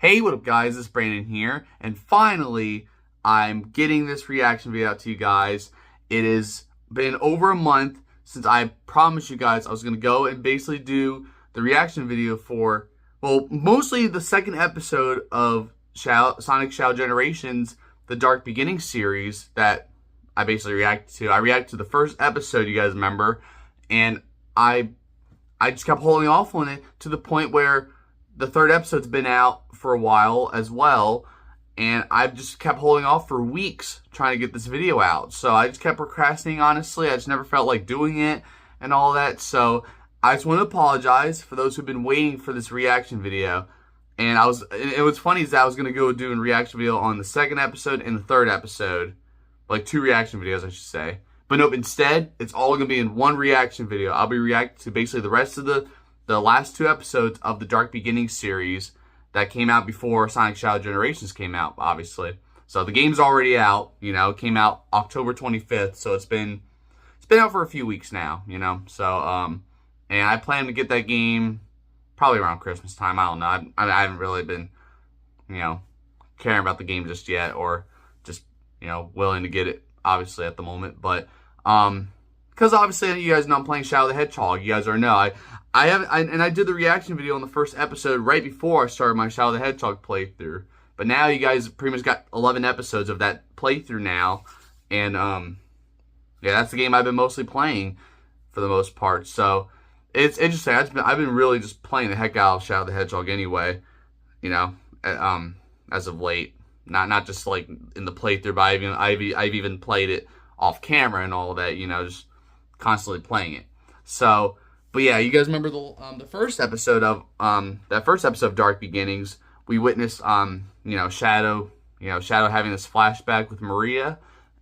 Hey, what up guys, it's Brandon here, and finally, I'm getting this reaction video out to you guys. It has been over a month since I promised you guys I was going to go and basically do the reaction video for, well, mostly the second episode of Sonic Shadow Generations, the Dark Beginning series that I basically reacted to. I reacted to the first episode, you guys remember, and I just kept holding off on it to the point where the third episode's been out for a while as well, and I've just kept holding off for weeks trying to get this video out. So I just kept procrastinating, honestly. I just never felt like doing it and all that. So I just want to apologize for those who've been waiting for this reaction video. And it was funny is that I was going to go do a reaction video on the second episode and the third episode. Like 2 reaction videos, I should say. But nope, instead, it's all going to be in one reaction video. I'll be reacting to basically the rest of the last 2 episodes of the Dark Beginning series that came out before Sonic Shadow Generations came out, obviously. So the game's already out, you know, it came out October 25th, so it's been out for a few weeks now, you know. So, and I plan to get that game probably around Christmas time. I don't know. I haven't really been, you know, caring about the game just yet, or just, you know, willing to get it, obviously, at the moment. But, because obviously you guys know I'm playing Shadow the Hedgehog. You guys already know. I did the reaction video on the first episode right before I started my Shadow the Hedgehog playthrough. But now you guys pretty much got 11 episodes of that playthrough now. And, yeah, that's the game I've been mostly playing for the most part. So, it's interesting. I've been really just playing the heck out of Shadow the Hedgehog anyway. You know, as of late. Not just like in the playthrough, but I've even played it off camera and all of that, you know, just constantly playing it. So, but yeah, you guys remember the first episode of that first episode of Dark Beginnings? We witnessed you know, Shadow having this flashback with Maria,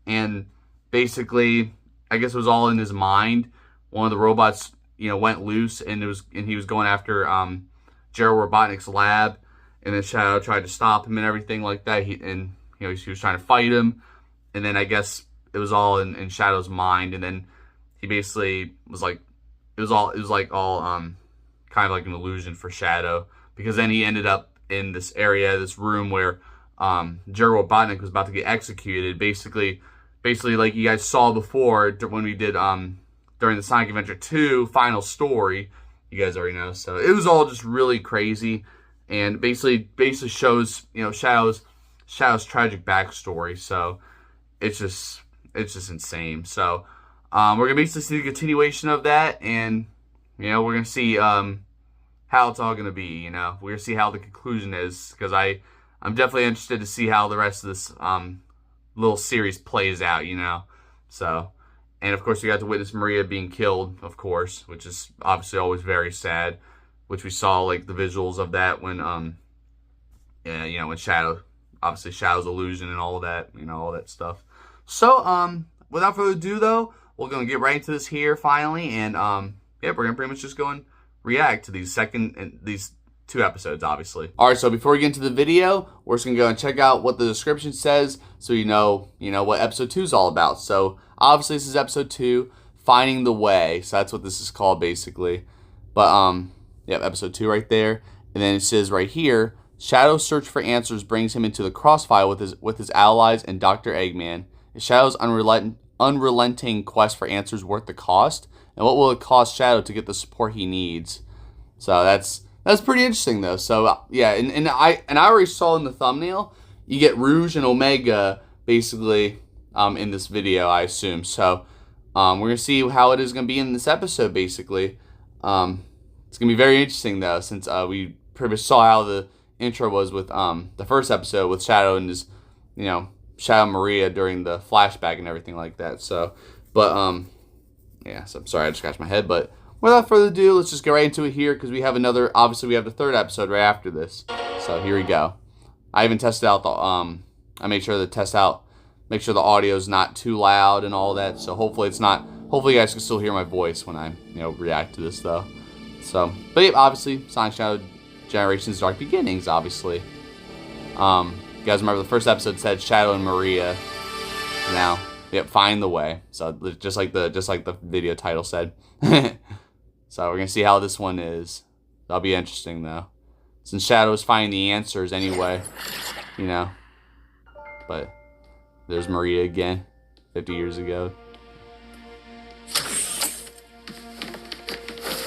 and basically, I guess it was all in his mind. One of the robots, you know, went loose, and he was going after Gerald Robotnik's lab, and then Shadow tried to stop him and everything like that. He was trying to fight him, and then I guess it was all in Shadow's mind, and then he basically was like, it was all kind of like an illusion for Shadow, because then he ended up in this area, this room where Gerald Robotnik was about to get executed. Basically like you guys saw before when we did during the Sonic Adventure 2 final story. You guys already know. So it was all just really crazy, and basically shows, you know, Shadow's tragic backstory. So it's just insane. So we're gonna basically see the continuation of that, and you know, we're gonna see how it's all gonna be. You know, we're gonna see how the conclusion is, because I'm definitely interested to see how the rest of this little series plays out. You know, so, and of course we got to witness Maria being killed, of course, which is obviously always very sad. Which we saw like the visuals of that when yeah, you know, when Shadow's illusion and all of that, you know, all that stuff. So without further ado though, we're gonna get right into this here finally, and yeah, we're gonna pretty much just go and react to these 2 episodes, obviously. Alright, so before we get into the video, we're just gonna go and check out what the description says, so you know what episode 2 is all about. So obviously this is episode 2, Finding the Way. So that's what this is called basically. But yep, episode 2 right there. And then it says right here, Shadow's search for answers brings him into the crossfire with his allies and Dr. Eggman. Is Shadow's unrelenting quest for answers worth the cost? And what will it cost Shadow to get the support he needs? So that's pretty interesting though. So yeah, and I already saw in the thumbnail, you get Rouge and Omega basically in this video, I assume. So we're gonna see how it is gonna be in this episode basically. It's gonna be very interesting though, since we pretty much saw how the intro was with the first episode with Shadow and his, you know, Shadow and Maria during the flashback and everything like that. So, but yeah. So I'm sorry, I just scratched my head. But without further ado, let's just get right into it here, because we have obviously we have the third episode right after this. So here we go. I even tested out the I made sure to make sure the audio is not too loud and all that. So hopefully it's not. Hopefully you guys can still hear my voice when I, you know, react to this though. So, but yeah, obviously, Sonic Shadow Generations Dark Beginnings, obviously. You guys remember the first episode said Shadow and Maria. Now, yep, Find the Way. So just like the video title said. So we're gonna see how this one is. That'll be interesting though. since Shadow was finding the answers anyway, you know. But there's Maria again, 50 years ago.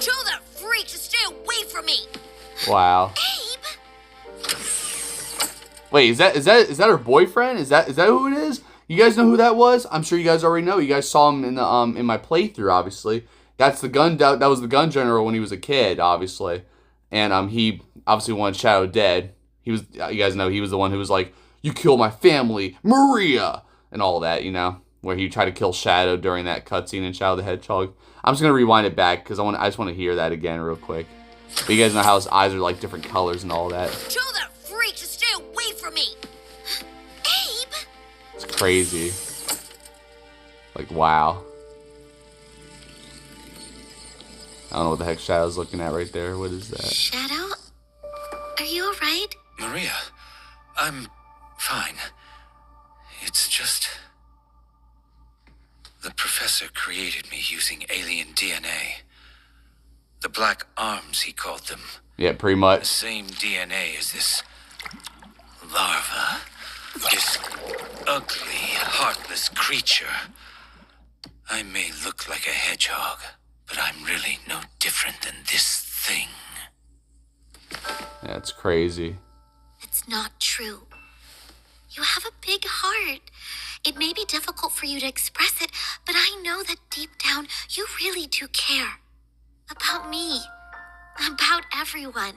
Tell that freak to stay away from me. Wow. Abe. Wait, is that her boyfriend? Is that who it is? You guys know who that was? I'm sure you guys already know. You guys saw him in the in my playthrough, obviously. That's the gun. That was the gun general when he was a kid, obviously, and he obviously wanted Shadow dead. He was. You guys know he was the one who was like, "You kill my family, Maria," and all that. You know, where he tried to kill Shadow during that cutscene in Shadow the Hedgehog. I'm just gonna rewind it back because I just want to hear that again real quick. But you guys know how his eyes are like different colors and all that. Tell that freak to stay away from me. Abe. It's crazy. Like, wow. I don't know what the heck Shadow's looking at right there. What is that? Shadow? Are you alright? Maria, I'm fine. It's just... the professor created me using alien DNA. The Black Arms, he called them. Yeah, pretty The much. same DNA as this larva. This ugly, heartless creature. I may look like a hedgehog, but I'm really no different than this thing. Yeah, it's crazy. It's not true. You have a big heart. It may be difficult for you to express it, but I know that deep down you really do care. About me. About everyone.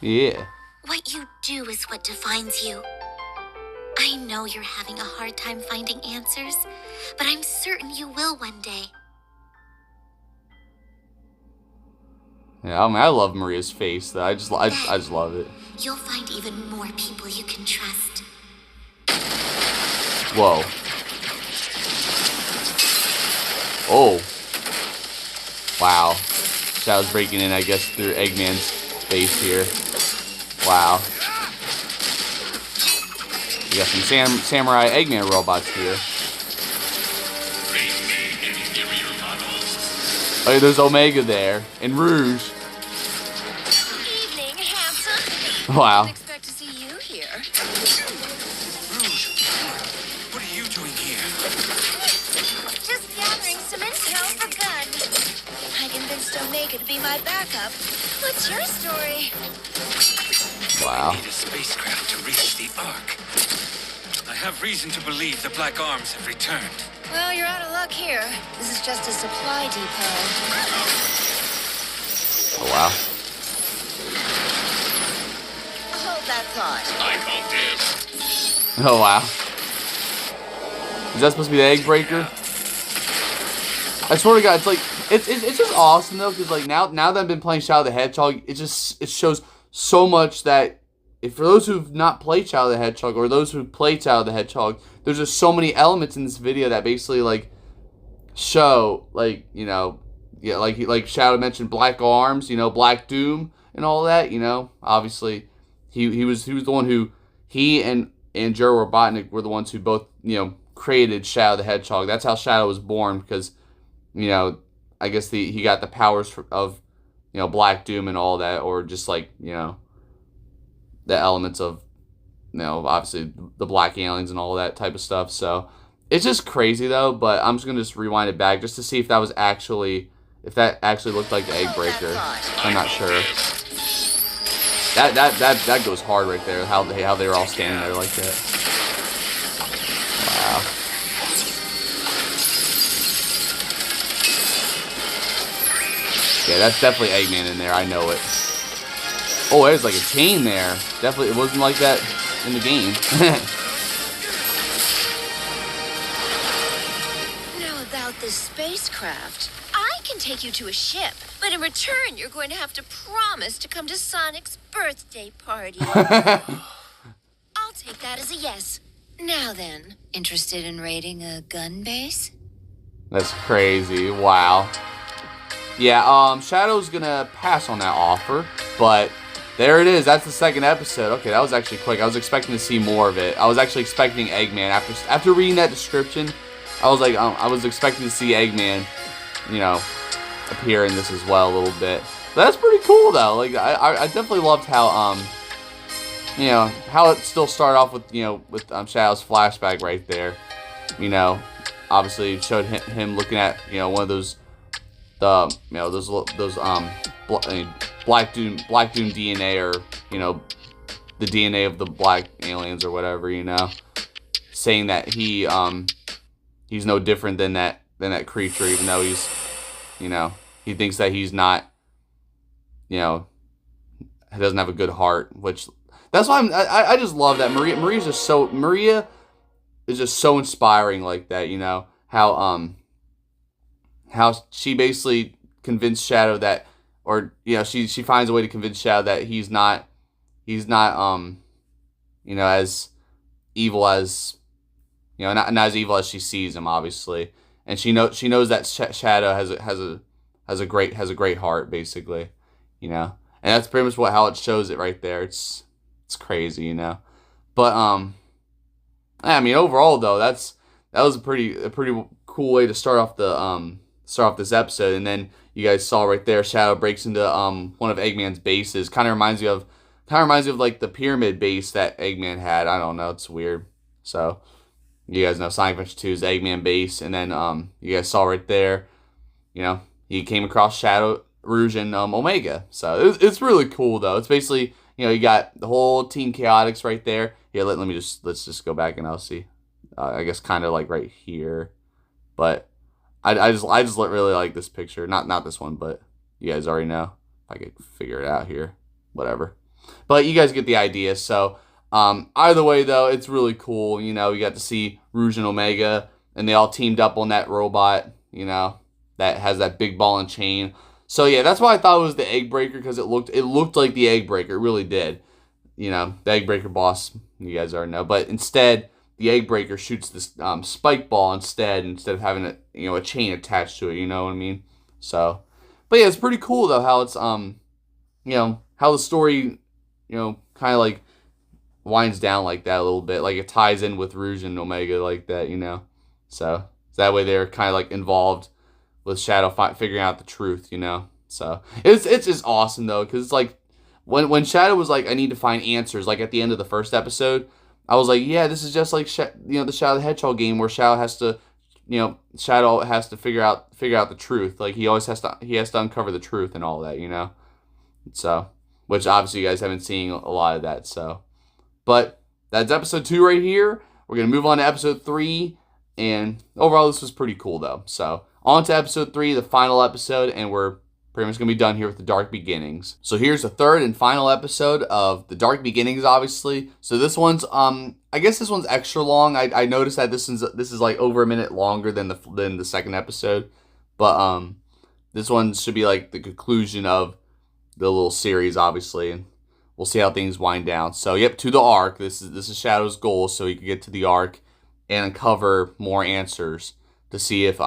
Yeah. What you do is what defines you. I know you're having a hard time finding answers, but I'm certain you will one day. Yeah, I mean, I love Maria's face, though. I just love it. You'll find even more people you can trust. Whoa. Oh. Wow. Shadow's breaking in, I guess, through Eggman's face here. Wow. We got some samurai Eggman robots here. Oh, yeah, there's Omega there. And Rouge. Evening, handsome. Wow. Didn't expect to see you here. Rouge, what are you doing here? Just gathering some intel for Gun. I convinced Omega to be my backup. What's your story? Wow. I need a spacecraft to reach the Ark. I have reason to believe the Black Arms have returned. Well, you're out of luck here. This is just a supply depot. Oh, wow. Hold that thought. I call dibs. Oh, wow. Is that supposed to be the egg breaker? I swear to God, it's like, it's just awesome, though, because, like, now that I've been playing Shadow the Hedgehog, it shows so much that, if for those who've not played Shadow the Hedgehog, or those who've played Shadow the Hedgehog, there's just so many elements in this video that basically, like, show, like, you know, yeah, like Shadow mentioned, Black Arms, you know, Black Doom, and all that, you know, obviously, he was the one who, he and Joe Robotnik were the ones who both, you know, created Shadow the Hedgehog. That's how Shadow was born, because, you know, I guess he got the powers of, you know, Black Doom and all that, or just, like, you know, the elements of, you know, obviously the black aliens and all that type of stuff. So it's just crazy, though. But I'm just gonna rewind it back just to see if that actually looked like the egg breaker. I'm not sure. That goes hard right there. How they were all standing there like that. Wow. Yeah, that's definitely Eggman in there. I know it. Oh, there's like a chain there. Definitely, it wasn't like that in the game. Now about this spacecraft. I can take you to a ship, but in return, you're going to have to promise to come to Sonic's birthday party. I'll take that as a yes. Now then, interested in raiding a gun base? That's crazy. Wow. Yeah, Shadow's gonna pass on that offer, but there it is. That's the second episode. Okay, that was actually quick. I was expecting to see more of it. I was actually expecting Eggman. After reading that description, I was like, I was expecting to see Eggman, you know, appear in this as well a little bit. That's pretty cool though. Like I definitely loved how you know, how it still started off with, you know, with Shadow's flashback right there. You know, obviously it showed him looking at, you know, one of those you know, those Black Doom DNA, or, you know, the DNA of the black aliens or whatever, you know, saying that he's no different than that creature, even though he's, you know, he thinks that he's not, you know, he doesn't have a good heart, which that's why I just love that Maria is just so inspiring like that, you know, how she basically convinced Shadow that, or, you know, she finds a way to convince Shadow that he's not you know, as evil as, you know, not as evil as she sees him, obviously, and she knows that Shadow has a great heart, basically, you know, and that's pretty much how it shows it right there. It's crazy, you know, but I mean, overall though, that was a pretty cool way to start off this episode. And then you guys saw right there, Shadow breaks into one of Eggman's bases. Kind of reminds me of like the pyramid base that Eggman had. I don't know, it's weird. So you guys know Sonic Adventure 2's Eggman base, and then you guys saw right there, you know, he came across Shadow, Rouge, and Omega. So it's really cool though. It's basically, you know, you got the whole Team Chaotix right there. Here, let's just go back and I'll see. I guess kind of like right here, but I just really like this picture. Not this one, but you guys already know. If I could figure it out here, whatever. But you guys get the idea. So either way though, it's really cool. You know, you got to see Rouge and Omega, and they all teamed up on that robot, you know, that has that big ball and chain. So yeah, that's why I thought it was the Egg Breaker, because it looked like the Egg Breaker. It really did. You know, the Egg Breaker boss, you guys already know. But instead, the Egg Breaker shoots this spike ball instead of having a chain attached to it. You know what I mean? So, but yeah, it's pretty cool though how it's you know, how the story, you know, kind of like winds down like that a little bit. Like it ties in with Rouge and Omega like that, you know. So that way they're kind of like involved with Shadow figuring out the truth, you know. So it's just awesome though, because it's like when Shadow was like, I need to find answers, like at the end of the first episode, I was like, yeah, this is just like you know, the Shadow the Hedgehog game, where Shadow has to figure out the truth. Like he has to uncover the truth and all that, you know. So, which obviously you guys haven't seen a lot of that. So, but that's episode 2 right here. We're gonna move on to episode 3, and overall this was pretty cool though. So on to episode 3, the final episode, and we're pretty much going to be done here with the Dark Beginnings. So here's the third and final episode of the Dark Beginnings, obviously. So this one's, I guess this one's extra long. I noticed that this is like over a minute longer than the second episode. But this one should be like the conclusion of the little series, obviously. And we'll see how things wind down. So yep, to the Ark. This is Shadow's goal, so he can get to the Ark and uncover more answers to see if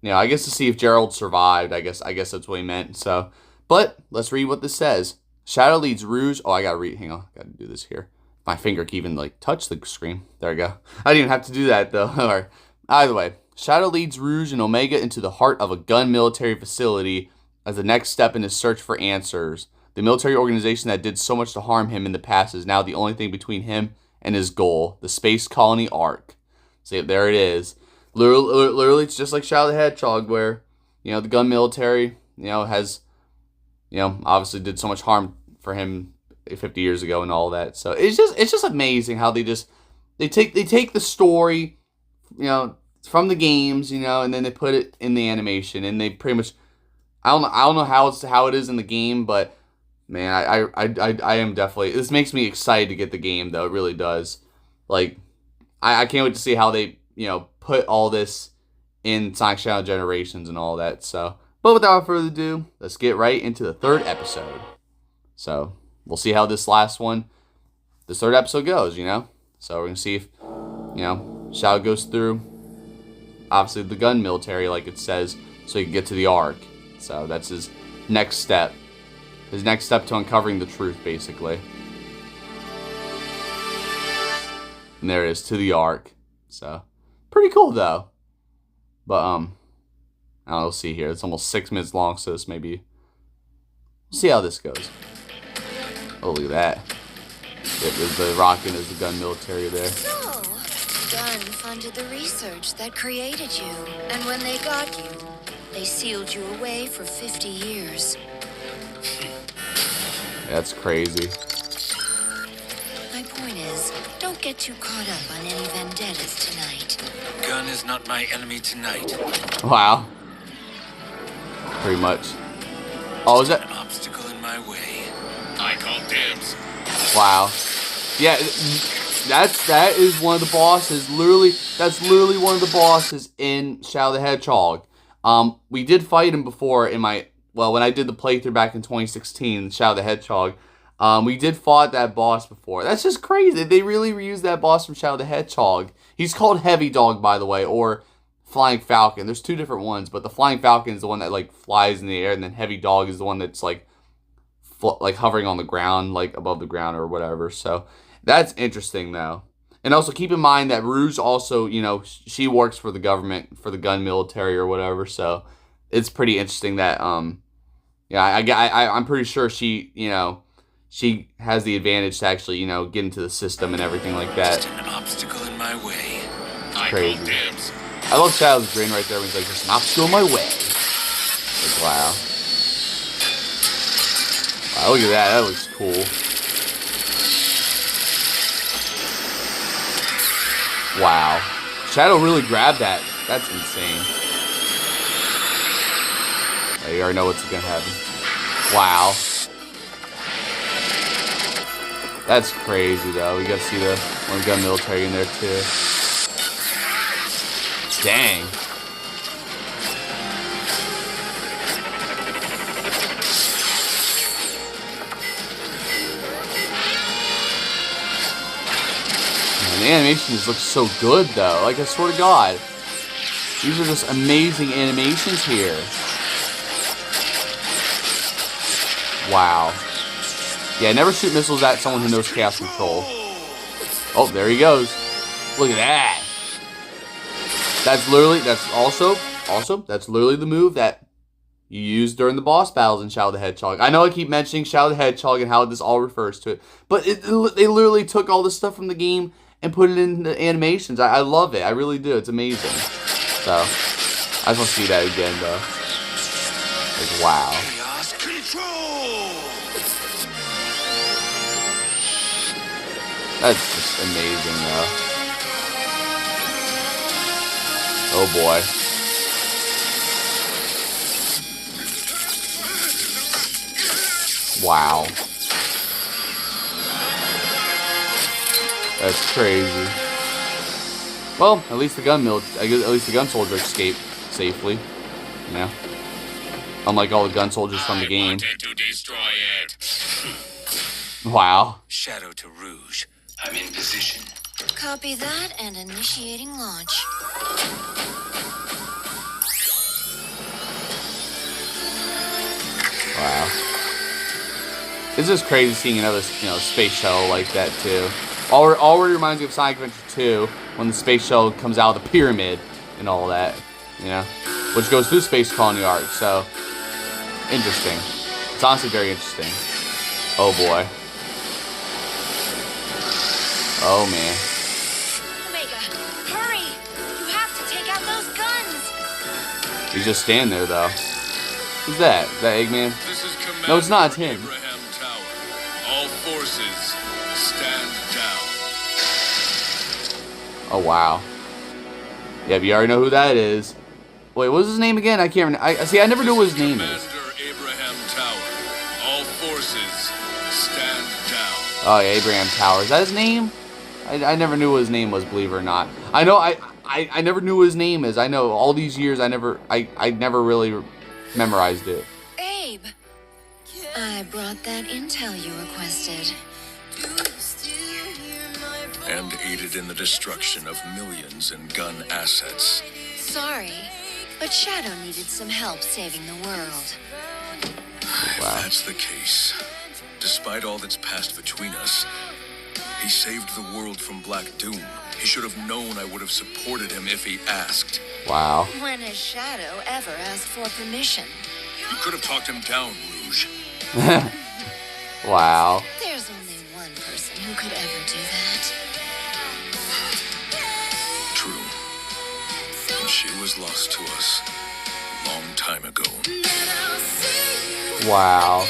you know, I guess to see if Gerald survived. I guess that's what he meant. So, but let's read what this says. Shadow leads Rouge. Oh, I gotta read. Hang on, gotta do this here. My finger can even like touch the screen. There we go. I didn't even have to do that though. All right. Either way, Shadow leads Rouge and Omega into the heart of a gun military facility as the next step in his search for answers. The military organization that did so much to harm him in the past is now the only thing between him and his goal, the space colony Ark. So there it is. Literally, it's just like Shadow the Hedgehog, where, you know, the gun military, you know, has, you know, obviously did so much harm for him 50 years ago and all that. So it's just amazing how they take the story, you know, from the games, you know, and then they put it in the animation, and they pretty much, I don't know how it is in the game, but man, I am definitely, this makes me excited to get the game though. It really does. Like, I can't wait to see how they, you know, put all this in Sonic Shadow Generations and all that. So, but without further ado, let's get right into the third episode. So we'll see how this third episode goes, you know. So we're gonna see if, you know, Shadow goes through, obviously, the gun military like it says, so he can get to the Ark. So that's his next step. His next step to uncovering the truth, basically. And there it is, to the Ark. So pretty cool though. But I don't know, we'll see here. It's almost 6 minutes long, so this may be We'll see how this goes. Oh, look at that. Yep, there's the rocket, there's the gun military there. So, Gun funded the research that created you. And when they got you, they sealed you away for 50 years. That's crazy. My point is, don't get too caught up on any vendettas tonight. Gun is not my enemy tonight. Wow. Pretty much. Oh, is that? An obstacle in my way. I call dibs. Wow. Yeah, that is one of the bosses. That's literally one of the bosses in Shadow the Hedgehog. We did fight him before in when I did the playthrough back in 2016, Shadow the Hedgehog. We did fought that boss before. That's just crazy. They really reused that boss from Shadow the Hedgehog. He's called Heavy Dog, by the way, or Flying Falcon. There's two different ones, but the Flying Falcon is the one that like flies in the air, and then Heavy Dog is the one that's like hovering on the ground, like above the ground or whatever. So that's interesting though. And also keep in mind that Rouge also, you know, she works for the government, for the gun military or whatever. So it's pretty interesting that yeah, I'm pretty sure she, you know, she has the advantage to actually, you know, get into the system and everything like that. Just an obstacle in my way. Crazy. I love Shadow's grin right there when he's like, just an obstacle in my way. Like, wow. Wow, look at that. That looks cool. Wow. Shadow really grabbed that. That's insane. Oh, you already know what's going to happen. Wow. That's crazy, though. We got to see the one gun military in there, too. Dang. Man, the animation just looks so good, though. Like, I swear to God. These are just amazing animations here. Wow. Yeah, never shoot missiles at someone who knows Chaos Control. Oh, there he goes. Look at that. That's literally the move that you use during the boss battles in Shadow the Hedgehog. I know I keep mentioning Shadow the Hedgehog and how this all refers to it, but they literally took all this stuff from the game and put it in the animations. I love it. I really do. It's amazing. So, I just want to see that again, though. Like, wow. Chaos control. That's just amazing, though. Oh, boy. Wow. That's crazy. Well, at least the gun soldier escaped safely. You know? Unlike all the gun soldiers from the game. I wanted to destroy it. Wow. Shadow to Rouge. I'm in position. Copy that and initiating launch. Wow. It's just crazy seeing another, you know, space shuttle like that too. Already reminds me of Sonic Adventure 2 when the space shuttle comes out of the pyramid and all that, you know, which goes through Space Colony Arc. So interesting. It's honestly very interesting. Oh boy. Oh man. Omega, hurry! You have to take out those guns! He's just standing there though. Who's that? Is that Eggman? This is Commander No, it's not. It's him. Abraham Tower. All forces, stand down. Oh wow. Yeah, but you already know who that is. Wait, what was his name again? I can't remember. I never knew what his name is. Commander Abraham Tower. All forces, stand down. Oh, yeah, Abraham Tower. Is that his name? I never knew what his name was, believe it or not. I know I never knew what his name is. I know all these years I never really memorized it. Abe, I brought that intel you requested. And aided in the destruction of millions in gun assets. Sorry, but Shadow needed some help saving the world. If Wow. that's the case, despite all that's passed between us, he saved the world from Black Doom. He should have known I would have supported him if he asked. Wow. When has Shadow ever asked for permission? You could have talked him down, Rouge. Wow. There's only one person who could ever do that. True. And she was lost to us a long time ago. Wow.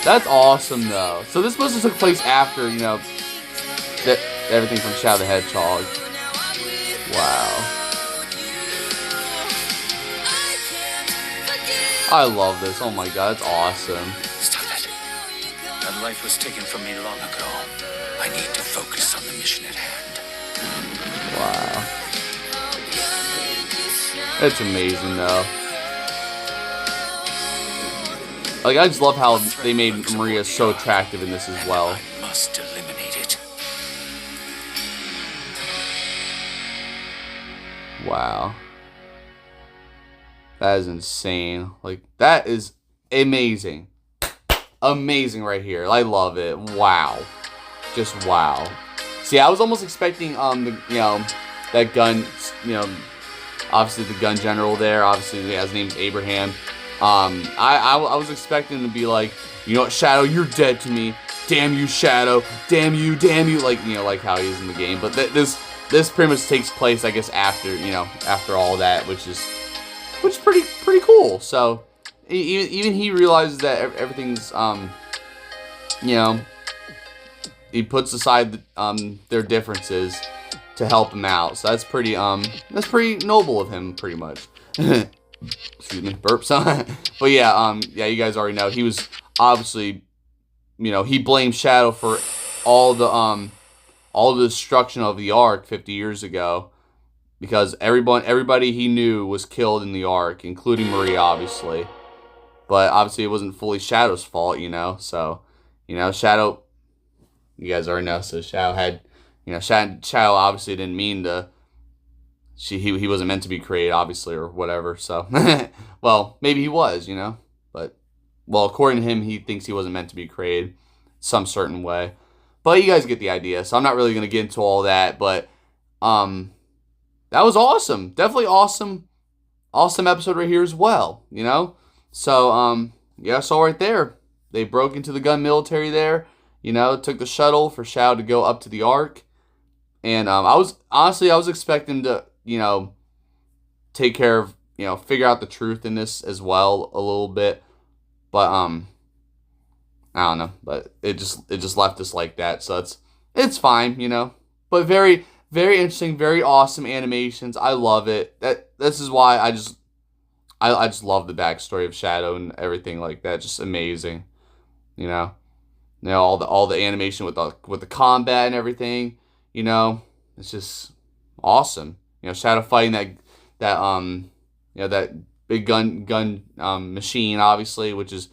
That's awesome, though. So this must have took place after, you know, everything from Shadow the Hedgehog. Wow. I love this. Oh my god, it's awesome. Stop it. That life was taken from me long ago. I need to focus on the mission at hand. Wow. It's amazing, though. Like, I just love how they made Maria so attractive in this as well. I must eliminate it. Wow. That is insane. Like, that is amazing. Amazing right here. I love it. Wow. Just wow. See, I was almost expecting, that gun, obviously the gun general there. Obviously, his name's Abraham. I was expecting him to be like, you know what, Shadow, you're dead to me. Damn you, Shadow. Damn you, like, like how he is in the game. But this pretty much takes place, I guess, after all that, which is pretty cool. So even he realizes that everything's he puts aside their differences to help him out. So that's pretty noble of him, pretty much. Excuse me, burps. But yeah, you guys already know he was obviously, he blamed Shadow for all the destruction of the Ark 50 years ago, because everybody he knew was killed in the Ark, including Maria, obviously. But obviously it wasn't fully Shadow's fault, So, Shadow, you guys already know. So Shadow had, Shadow obviously didn't mean to. He wasn't meant to be created, obviously, or whatever. So, well, maybe he was, But, well, according to him, he thinks he wasn't meant to be created some certain way. But you guys get the idea. So I'm not really going to get into all that. But, that was awesome. Definitely awesome. Awesome episode right here as well, So, yeah, so right there. They broke into the gun military there. Took the shuttle for Shadow to go up to the Ark. And I was expecting to, take care of, figure out the truth in this as well a little bit. But I don't know, but it just left us like that. So it's fine, But very, very interesting, very awesome animations. I love it. This is why I just love the backstory of Shadow and everything like that. Just amazing. All the animation with the combat and everything. It's just awesome. Shadow fighting that big gun machine, obviously, which is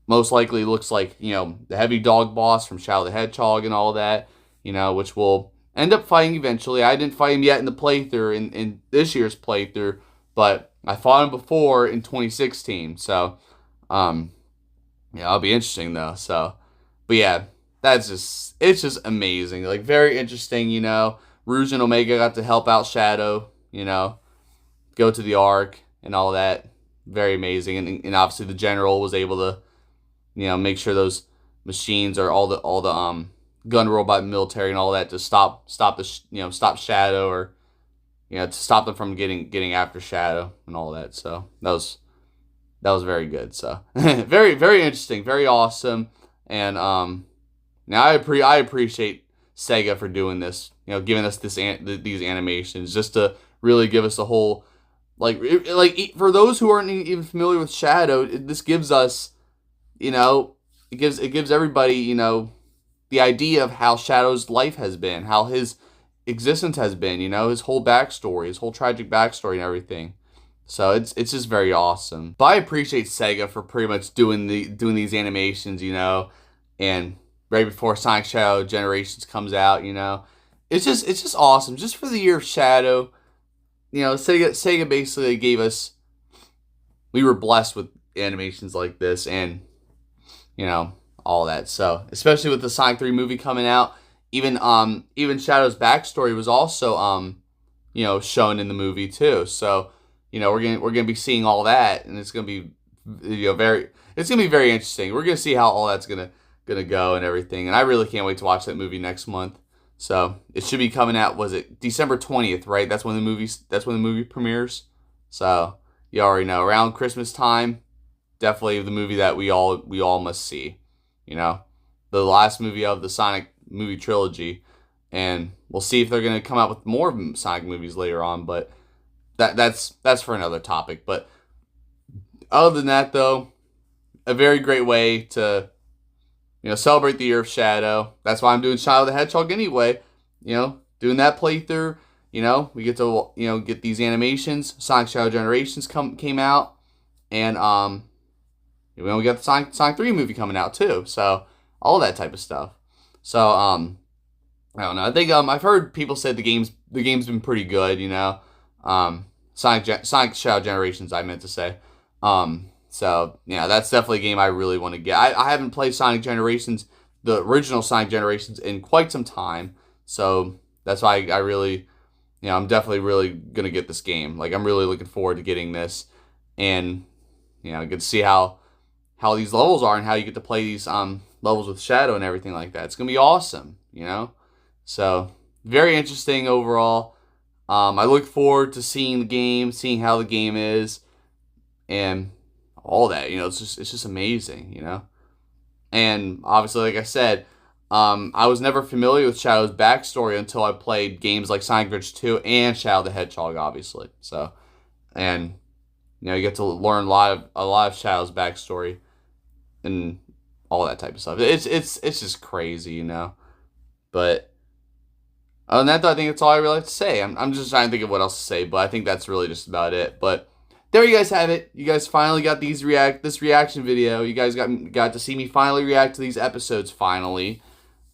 most likely looks like, the heavy dog boss from Shadow the Hedgehog and all that, which we'll end up fighting eventually. I didn't fight him yet in the playthrough, in this year's playthrough, but I fought him before in 2016, so, it'll be interesting, though, so, but yeah, it's just amazing, like, very interesting, Rouge and Omega got to help out Shadow, go to the Ark and all that, very amazing, and obviously the General was able to, make sure those machines or all the gun robot military and all that to stop Shadow, or to stop them from getting after Shadow and all that. So that was very good. So very, very interesting, very awesome. And now I appreciate Sega for doing this, giving us these animations just to really give us a whole, like for those who aren't even familiar with Shadow, this gives us, it gives everybody, the idea of how Shadow's life has been, how his existence has been, his whole backstory, his whole tragic backstory and everything. So it's just very awesome. But I appreciate Sega for pretty much doing these animations, and right before Sonic Shadow Generations comes out, it's just awesome. Just for the year of Shadow, Sega basically gave us, we were blessed with animations like this and, all that. So, especially with the Sonic 3 movie coming out, even Shadow's backstory was also, shown in the movie too. So, we're gonna be seeing all that, and it's gonna be, very, it's gonna be very interesting. We're gonna see how all that's gonna go and everything. And I really can't wait to watch that movie next month. So it should be coming out. Was it December 20th? Right. That's when the movie premieres. So you already know, around Christmas time, definitely the movie that we all must see. You know, the last movie of the Sonic movie trilogy, and we'll see if they're gonna come out with more Sonic movies later on. But that's for another topic. But other than that, though, a very great way to, celebrate the Year of Shadow. That's why I'm doing Shadow the Hedgehog anyway. Doing that playthrough. We get to, get these animations. Sonic Shadow Generations came out. And, we got the Sonic 3 movie coming out too. So, all that type of stuff. So, I don't know. I think, I've heard people say the game's been pretty good, Sonic Shadow Generations, I meant to say. So, yeah, that's definitely a game I really want to get. I haven't played Sonic Generations, the original Sonic Generations, in quite some time. So, that's why I really, I'm definitely really going to get this game. Like, I'm really looking forward to getting this. And, get to see how these levels are and how you get to play these levels with Shadow and everything like that. It's going to be awesome, So, very interesting overall. I look forward to seeing the game, seeing how the game is, and all that. It's just amazing, And obviously, like I said, I was never familiar with Shadow's backstory until I played games like Sonic Adventure 2 and Shadow the Hedgehog, obviously. So, and you get to learn a lot of Shadow's backstory and all that type of stuff. It's just crazy, But other than that, though, I think that's all I really have to say. I'm just trying to think of what else to say, but I think that's really just about it. But there you guys have it. You guys finally got this reaction video. You guys got to see me finally react to these episodes finally.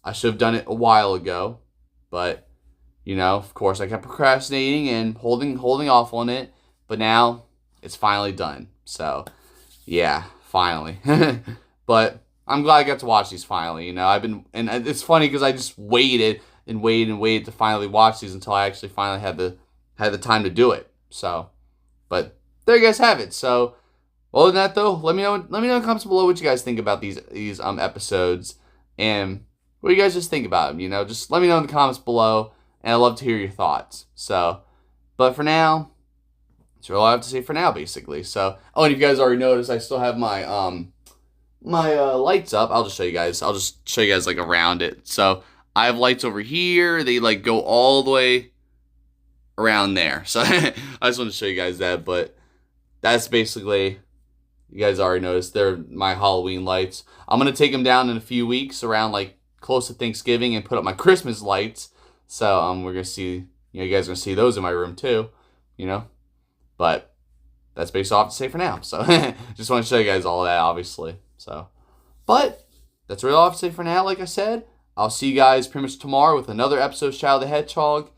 I should have done it a while ago, but of course I kept procrastinating and holding off on it. But now it's finally done. So yeah, finally. But I'm glad I got to watch these finally. And it's funny because I just waited and waited to finally watch these until I actually finally had the time to do it. So, but there you guys have it. So, other than that, though, let me know in the comments below what you guys think about these episodes, and what you guys just think about them. Just let me know in the comments below, and I'd love to hear your thoughts. So, but for now, that's all I have to say for now, basically. So, and if you guys already noticed, I still have my lights up. I'll just show you guys. Like around it. So I have lights over here. They like go all the way around there. So I just want to show you guys that, but that's basically, you guys already noticed, they're my Halloween lights. I'm going to take them down in a few weeks around like close to Thanksgiving and put up my Christmas lights. So we're going to see, you guys are going to see those in my room too, But that's basically all I have to say for now. So just want to show you guys all that, obviously. So, but that's really all I have to say for now. Like I said, I'll see you guys pretty much tomorrow with another episode of Shadow the Hedgehog.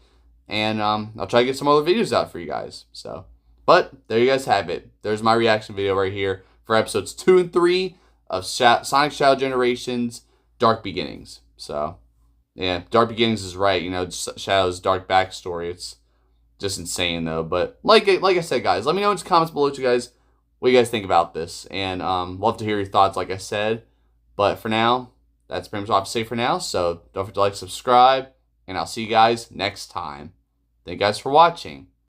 And I'll try to get some other videos out for you guys. So, but there you guys have it. There's my reaction video right here for episodes 2 and 3 of Sonic Shadow Generations Dark Beginnings. So, yeah, Dark Beginnings is right. Shadow's dark backstory. It's just insane, though. But like I said, guys, let me know in the comments below what you guys think about this. And love to hear your thoughts, like I said. But for now, that's pretty much all I have to say for now. So don't forget to like, subscribe, and I'll see you guys next time. Thank you guys for watching.